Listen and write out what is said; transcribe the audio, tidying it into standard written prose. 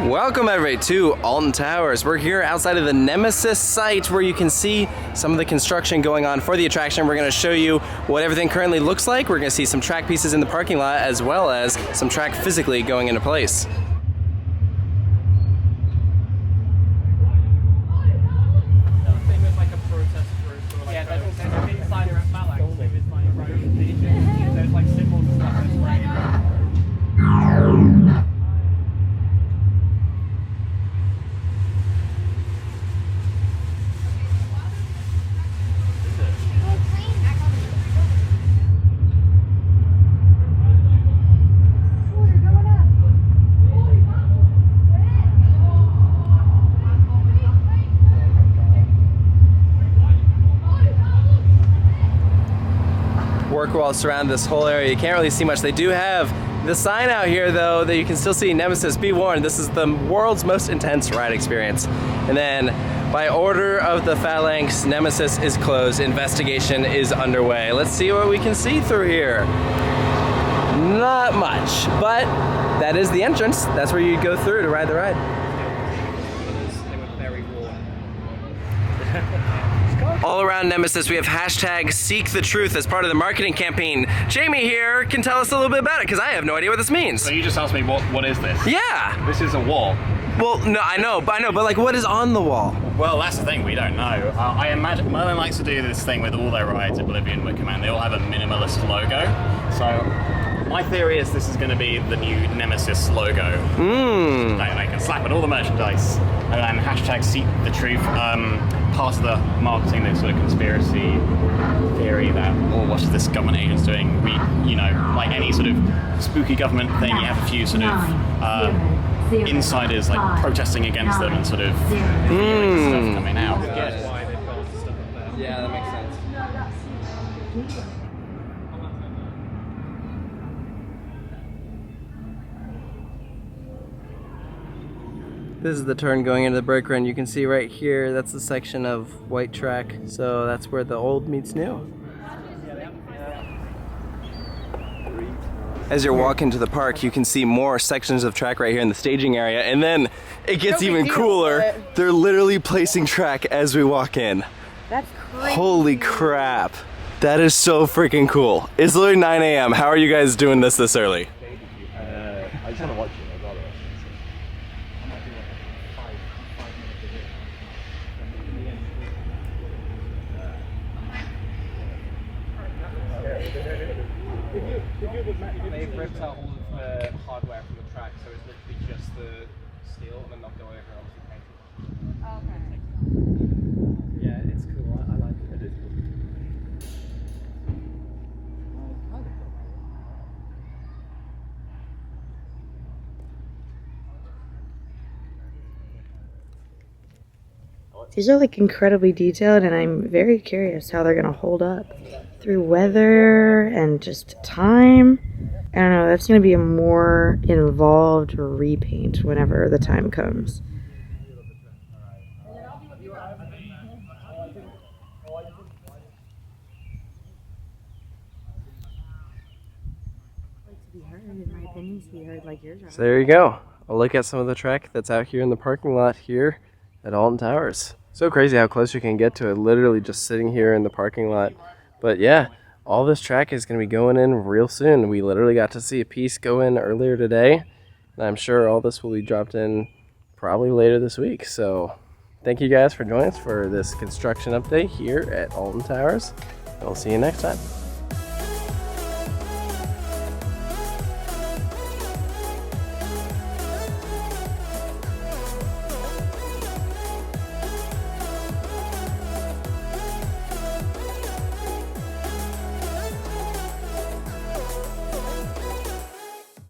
Welcome everybody to Alton Towers. We're here outside of the Nemesis site where you can see some of the construction going on for the attraction. We're going to show you what everything currently looks like. We're going to see some track pieces in the parking lot as well as some track physically going into place. Work walls surround this whole area. You can't really see much. They do have the sign out here though that you can still see. Nemesis, be warned, this is the world's most intense ride experience. And then by order of the Phalanx, Nemesis is closed. Investigation is underway. Let's see what we can see through here. Not much, but that is the entrance. That's where you go through to ride the ride. They were very warm. All around Nemesis, we have hashtag Seek the Truth as part of the marketing campaign. Jamie here can tell us a little bit about it because I have no idea what this means. So you just asked me what is this? Yeah. This is a wall. Well, no, I know, but like what is on the wall? Well, that's the thing, we don't know. I imagine Merlin likes to do this thing with all their rides, Oblivion, Wickerman. They all have a minimalist logo. So my theory is this is going to be the new Nemesis logo. They can slap on all the merchandise. And then hashtag Seek the Truth. Part of the marketing, this sort of conspiracy theory that, oh, what's this government agent's doing? We, you know, like any sort of spooky government thing, you have a few sort of insiders like protesting against them and sort of feeling stuff coming out. Yeah, that makes sense. This is the turn going into the brake run. You can see right here, that's the section of white track. So that's where the old meets new. As you're walking to the park, you can see more sections of track right here in the staging area. And then it gets even cooler. They're literally placing track as we walk in. That's crazy. Holy crap. That is so freaking cool. It's literally 9 a.m. How are you guys doing this early? I just want to watch it. They've ripped out all of the hardware from the track, so it's literally just the steel and then knocked over, obviously painted. Okay. Yeah, it's cool. I like it. It is cool. These are like incredibly detailed, and I'm very curious how they're gonna hold up through weather and just time. I don't know, that's gonna be a more involved repaint whenever the time comes. So there you go. A look at some of the track that's out here in the parking lot here at Alton Towers. So crazy how close you can get to it, literally just sitting here in the parking lot. But yeah, all this track is going to be going in real soon. We literally got to see a piece go in earlier today, and I'm sure all this will be dropped in probably later this week. So thank you guys for joining us for this construction update here at Alton Towers, and we'll see you next time.